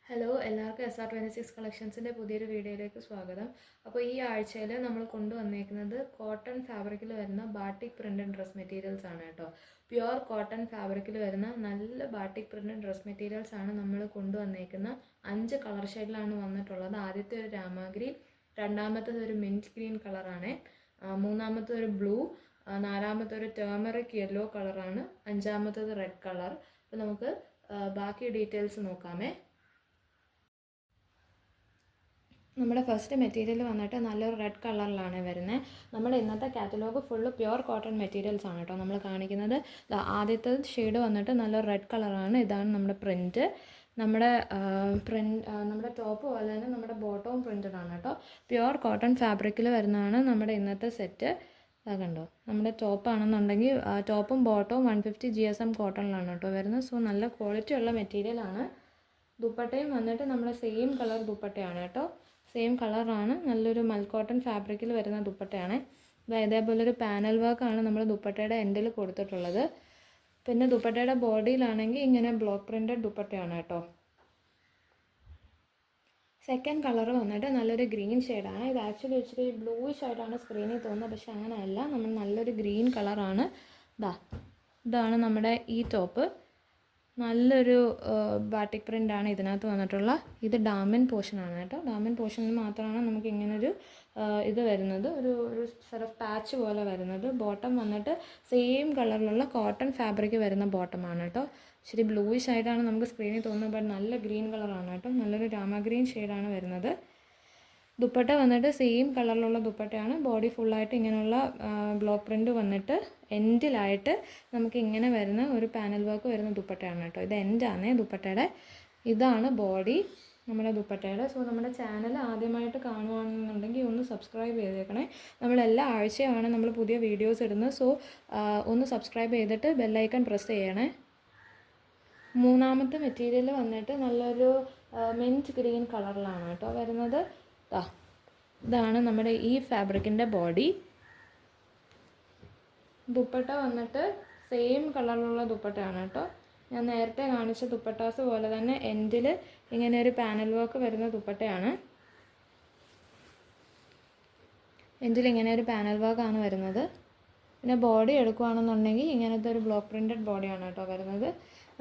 Hello എല്ലാവർക്കും SR26 കളക്ഷൻസിൻ്റെ പുതിയൊരു വീഡിയോയിലേക്ക് സ്വാഗതം. അപ്പോൾ ഈ ആഴ്ചയിൽ നമ്മൾ കൊണ്ടുവന്നേക്കുന്നത് കോട്ടൺ ഫാബ്രിക്കിൽ വരുന്ന ബാട്ടിക് പ്രിൻറ്റഡ് ഡ്രസ് മെറ്റീരിയൽസ് ആണ് കേട്ടോ. പ്യുവർ കോട്ടൺ ഫാബ്രിക്കിൽ വരുന്ന നല്ല ബാട്ടിക് പ്രിൻറ്റഡ് ഡ്രസ് മെറ്റീരിയൽസ് ആണ് നമ്മൾ കൊണ്ടുവന്നേക്കുന്ന 5 കളർ ഷെയ്ഡിലാണ് വന്നിട്ടുള്ളത്. ആദ്യത്തെ ഒരു രാമാഗ്രി, രണ്ടാമത്തേത് ഒരു മിൻറ്റ് ഗ്രീൻ കളറാണ്, മൂന്നാമത്തെ ഒരു ബ്ലൂ, നാലാമത്തെ ഒരു ടേമറിക് യെല്ലോ കളറാണ്, അഞ്ചാമത്തേത് റെഡ് കളർ. അപ്പോൾ നമുക്ക് ബാക്കി ഡീറ്റെയിൽസ് നോക്കാമേ. നമ്മുടെ ഫസ്റ്റ് മെറ്റീരിയൽ വന്നിട്ട് നല്ലൊരു റെഡ് കളറിലാണ് വരുന്നത്. നമ്മുടെ ഇന്നത്തെ catalogue full pure cotton materials ആണ് കേട്ടോ നമ്മൾ കാണിക്കുന്നത്. ആദ്യത്തെ ഷെയ്ഡ് വന്നിട്ട് നല്ലൊരു റെഡ് കളറാണ്. ഇതാണ് നമ്മുടെ പ്രിൻറ്റ്. നമ്മുടെ ടോപ്പ് പോലെ തന്നെ നമ്മുടെ ബോട്ടവും പ്രിൻറ്റഡ് ആണ് കേട്ടോ. പ്യുവർ കോട്ടൺ ഫാബ്രിക്കിൽ വരുന്നതാണ് നമ്മുടെ ഇന്നത്തെ സെറ്റ്. കണ്ടോ, നമ്മുടെ ടോപ്പ് ആണെന്നുണ്ടെങ്കിൽ ടോപ്പും ബോട്ടവും 150 GSM കോട്ടണിലാണ് കേട്ടോ വരുന്നത്. സോ നല്ല ക്വാളിറ്റി ഉള്ള മെറ്റീരിയലാണ്. ദുപ്പട്ടയും വന്നിട്ട് നമ്മുടെ സെയിം കളർ ദുപ്പട്ടയാണ് കേട്ടോ. സെയിം കളറാണ്. നല്ലൊരു മൽക്കോട്ടൺ ഫാബ്രിക്കിൽ വരുന്ന ദുപ്പട്ടയാണ്. ഇതേപോലൊരു പാനൽ വർക്കാണ് നമ്മൾ ദുപ്പട്ടയുടെ എൻഡിൽ കൊടുത്തിട്ടുള്ളത്. പിന്നെ ദുപ്പട്ടയുടെ ബോഡിയിലാണെങ്കിൽ ഇങ്ങനെ ബ്ലോക്ക് പ്രിൻറ്റഡ് ദുപ്പട്ടയാണ് കേട്ടോ. സെക്കൻഡ് കളർ വന്നിട്ട് നല്ലൊരു ഗ്രീൻ ഷെയ്ഡാണ്. ഇത് ആക്ച്വലി ഇച്ചിരി ബ്ലൂയിഷ് ആയിട്ടാണ് സ്ക്രീനിൽ തോന്നുന്നത്, പക്ഷെ അങ്ങനെയല്ല. നമ്മൾ നല്ലൊരു ഗ്രീൻ കളറാണ്. ഇതാണ് നമ്മുടെ ഈ ടോപ്പ്. നല്ലൊരു ബാട്ടിക് പ്രിൻ്റാണ് ഇതിനകത്ത് വന്നിട്ടുള്ള. ഇത് ഡാമൻ പോർഷനാണ് കേട്ടോ. ഡാമൻ പോർഷനിൽ മാത്രമാണ് നമുക്ക് ഇങ്ങനൊരു ഇത് വരുന്നത്, ഒരു സെറ്റ് ഓഫ് പാച്ച് പോലെ വരുന്നത്. ബോട്ടം വന്നിട്ട് സെയിം കളറിലുള്ള കോട്ടൺ ഫാബ്രിക് വരുന്ന ബോട്ടമാണ് കേട്ടോ. ശരി ബ്ലൂയിഷ് ആയിട്ടാണ് നമുക്ക് സ്ക്രീനിൽ തോന്നുന്നത്, ബട്ട് നല്ല ഗ്രീൻ കളറാണ് കേട്ടോ. നല്ലൊരു രാമ ഗ്രീൻ ഷെയ്ഡാണ് വരുന്നത്. ദുപ്പട്ട വന്നിട്ട് സെയിം കളറിലുള്ള ദുപ്പട്ടയാണ്. ബോഡി ഫുള്ളായിട്ട് ഇങ്ങനെയുള്ള ബ്ലോക്ക് പ്രിൻ്റ് വന്നിട്ട് എൻഡിലായിട്ട് നമുക്ക് ഇങ്ങനെ വരുന്ന ഒരു പാനൽ വർക്ക് വരുന്ന ദുപ്പട്ടയാണ് കേട്ടോ. ഇത് എൻഡാണ് ദുപ്പട്ടയുടെ. ഇതാണ് ബോഡി നമ്മുടെ ദുപ്പട്ടയുടെ. സോ നമ്മുടെ ചാനൽ ആദ്യമായിട്ട് കാണുകയാണെന്നുണ്ടെങ്കിൽ ഒന്ന് സബ്സ്ക്രൈബ് ചെയ്തേക്കണേ. നമ്മളെല്ലാ ആഴ്ചയാണ് നമ്മൾ പുതിയ വീഡിയോസ് ഇടുന്നത്. സോ ഒന്ന് സബ്സ്ക്രൈബ് ചെയ്തിട്ട് ബെല്ലൈക്കൺ പ്രസ് ചെയ്യണേ. മൂന്നാമത്തെ മെറ്റീരിയൽ വന്നിട്ട് നല്ലൊരു മിൻറ്റ് ഗ്രീൻ കളറിലാണ് കേട്ടോ വരുന്നത്. ഇതാണ് നമ്മുടെ ഈ ഫാബ്രിക്കിൻ്റെ ബോഡി. ദുപ്പട്ട വന്നിട്ട് സെയിം കളറിലുള്ള ദുപ്പട്ടയാണ് കേട്ടോ. ഞാൻ നേരത്തെ കാണിച്ച ദുപ്പട്ടാസ് പോലെ തന്നെ എൻഡിൽ ഇങ്ങനെ ഒരു പാനൽ വർക്ക് വരുന്ന ദുപ്പട്ടയാണ്. എൻഡിൽ ഇങ്ങനെ ഒരു പാനൽ വർക്കാണ് വരുന്നത്. പിന്നെ ബോഡി എടുക്കുകയാണെന്നുണ്ടെങ്കിൽ ഇങ്ങനത്തെ ഒരു ബ്ലോക്ക് പ്രിൻറ്റഡ് ബോഡിയാണ് കേട്ടോ വരുന്നത്.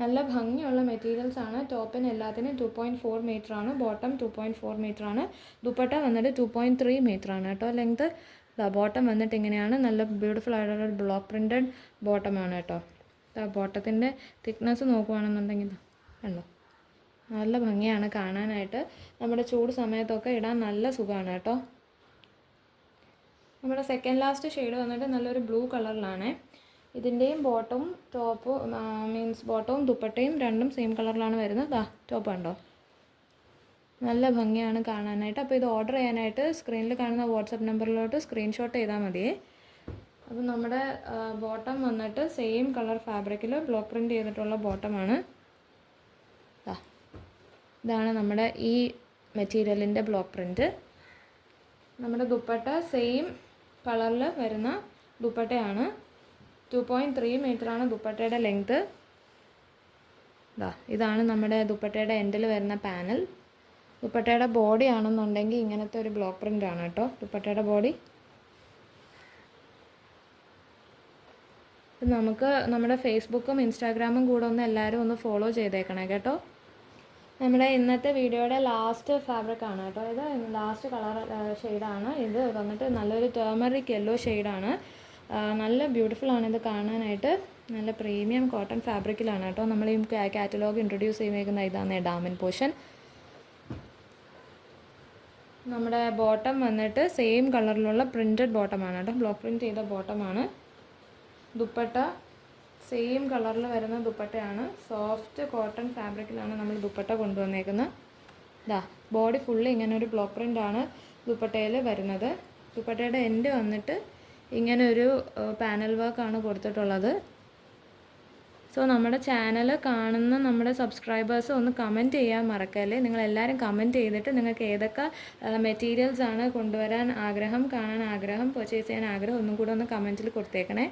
നല്ല ഭംഗിയുള്ള മെറ്റീരിയൽസ് ആണ്. ടോപ്പിന് എല്ലാത്തിനും 2.4 മീറ്ററാണ്, ബോട്ടം 2.4 മീറ്ററാണ്. ദുപ്പട്ട വന്നിട്ട് 2.3 മീറ്ററാണ് കേട്ടോ ലെങ്ത്. ബോട്ടം വന്നിട്ട് ഇങ്ങനെയാണ്. നല്ല ബ്യൂട്ടിഫുൾ ആയിട്ടുള്ള ബ്ലോക്ക് പ്രിൻറ്റഡ് ബോട്ടമാണ് കേട്ടോ. ബോട്ടത്തിൻ്റെ തിക്നെസ് നോക്കുകയാണെന്നുണ്ടെങ്കിൽ കണ്ടോ, നല്ല ഭംഗിയാണ് കാണാനായിട്ട്. നമ്മുടെ ചൂട് സമയത്തൊക്കെ ഇടാൻ നല്ല സുഖമാണ് കേട്ടോ. നമ്മുടെ സെക്കൻഡ് ലാസ്റ്റ് ഷെയ്ഡ് വന്നിട്ട് നല്ലൊരു ബ്ലൂ കളറിലാണ്. ഇതിൻ്റെയും ബോട്ടവും ടോപ്പും ബോട്ടവും ദുപ്പട്ടയും രണ്ടും സെയിം കളറിലാണ് വരുന്നത്. ടോപ്പ് കണ്ടോ, നല്ല ഭംഗിയാണ് കാണാനായിട്ട്. അപ്പോൾ ഇത് ഓർഡർ ചെയ്യാനായിട്ട് സ്ക്രീനിൽ കാണുന്ന വാട്സപ്പ് നമ്പറിലോട്ട് സ്ക്രീൻഷോട്ട് ചെയ്താൽ മതിയേ. അപ്പോൾ നമ്മുടെ ബോട്ടം വന്നിട്ട് സെയിം കളർ ഫാബ്രിക്കിൽ ബ്ലോക്ക് പ്രിൻറ്റ് ചെയ്തിട്ടുള്ള ബോട്ടമാണ്. ഇതാണ് നമ്മുടെ ഈ മെറ്റീരിയലിൻ്റെ ബ്ലോക്ക് പ്രിൻറ്റ്. നമ്മുടെ ദുപ്പട്ട സെയിം കളറിൽ വരുന്ന ദുപ്പട്ടയാണ്. 2.3 മീറ്ററാണ് ദുപ്പട്ടയുടെ ലെങ്ത്ത്. ഇതാണ് നമ്മുടെ ദുപ്പട്ടയുടെ എൻഡിൽ വരുന്ന പാനൽ. ദുപ്പട്ടയുടെ ബോഡി ആണെന്നുണ്ടെങ്കിൽ ഇങ്ങനത്തെ ഒരു ബ്ലോക്ക് പ്രിൻ്റ് ആണ് കേട്ടോ ദുപ്പട്ടയുടെ ബോഡി. നമുക്ക് നമ്മുടെ ഫേസ്ബുക്കും ഇൻസ്റ്റാഗ്രാമും കൂടെ എല്ലാവരും ഒന്ന് ഫോളോ ചെയ്തേക്കണേ കേട്ടോ. നമ്മുടെ ഇന്നത്തെ വീഡിയോയുടെ ലാസ്റ്റ് ഫാബ്രിക് ആണ് കേട്ടോ. ഇത് ലാസ്റ്റ് കളർ ഷെയ്ഡാണ്. ഇത് വന്നിട്ട് നല്ലൊരു ടേമറിക് യെല്ലോ ഷെയ്ഡാണ്. നല്ല ബ്യൂട്ടിഫുള്ളാണ് ഇത് കാണാനായിട്ട്. നല്ല പ്രീമിയം കോട്ടൺ ഫാബ്രിക്കിലാണ് കേട്ടോ നമ്മൾ ഈ കാറ്റലോഗ് ഇൻട്രൊഡ്യൂസ് ചെയ്തേക്കുന്ന. ഇതാണ് ഡാമൻ പോർഷൻ. നമ്മുടെ ബോട്ടം വന്നിട്ട് സെയിം കളറിലുള്ള പ്രിൻറ്റഡ് ബോട്ടമാണ് കേട്ടോ. ബ്ലോക്ക് പ്രിൻറ്റ് ചെയ്ത ബോട്ടമാണ്. ദുപ്പട്ട സെയിം കളറിൽ വരുന്ന ദുപ്പട്ടയാണ്. സോഫ്റ്റ് കോട്ടൺ ഫാബ്രിക്കിലാണ് നമ്മൾ ദുപ്പട്ട കൊണ്ടുവന്നേക്കുന്നത്. ബോഡി ഫുള്ള് ഇങ്ങനെ ഒരു ബ്ലോക്ക് പ്രിൻ്റാണ് ദുപ്പട്ടയിൽ വരുന്നത്. ദുപ്പട്ടയുടെ എൻഡ് വന്നിട്ട് ഇങ്ങനെ ഒരു പാനൽ വർക്കാണ് കൊടുത്തിട്ടുള്ളത്. സോ നമ്മുടെ ചാനൽ കാണുന്ന നമ്മുടെ സബ്സ്ക്രൈബേഴ്സ് ഒന്ന് കമൻറ്റ് ചെയ്യാൻ മറക്കല്ലേ. നിങ്ങളെല്ലാവരും കമൻറ്റ് ചെയ്തിട്ട് നിങ്ങൾക്ക് ഏതൊക്കെ മെറ്റീരിയൽസ് ആണ് കൊണ്ടുവരാൻ ആഗ്രഹം, കാണാൻ ആഗ്രഹം, പർച്ചേസ് ചെയ്യാൻ ആഗ്രഹം ഒന്നും കൂടെ ഒന്ന് കമൻറ്റിൽ കൊടുത്തേക്കണേ.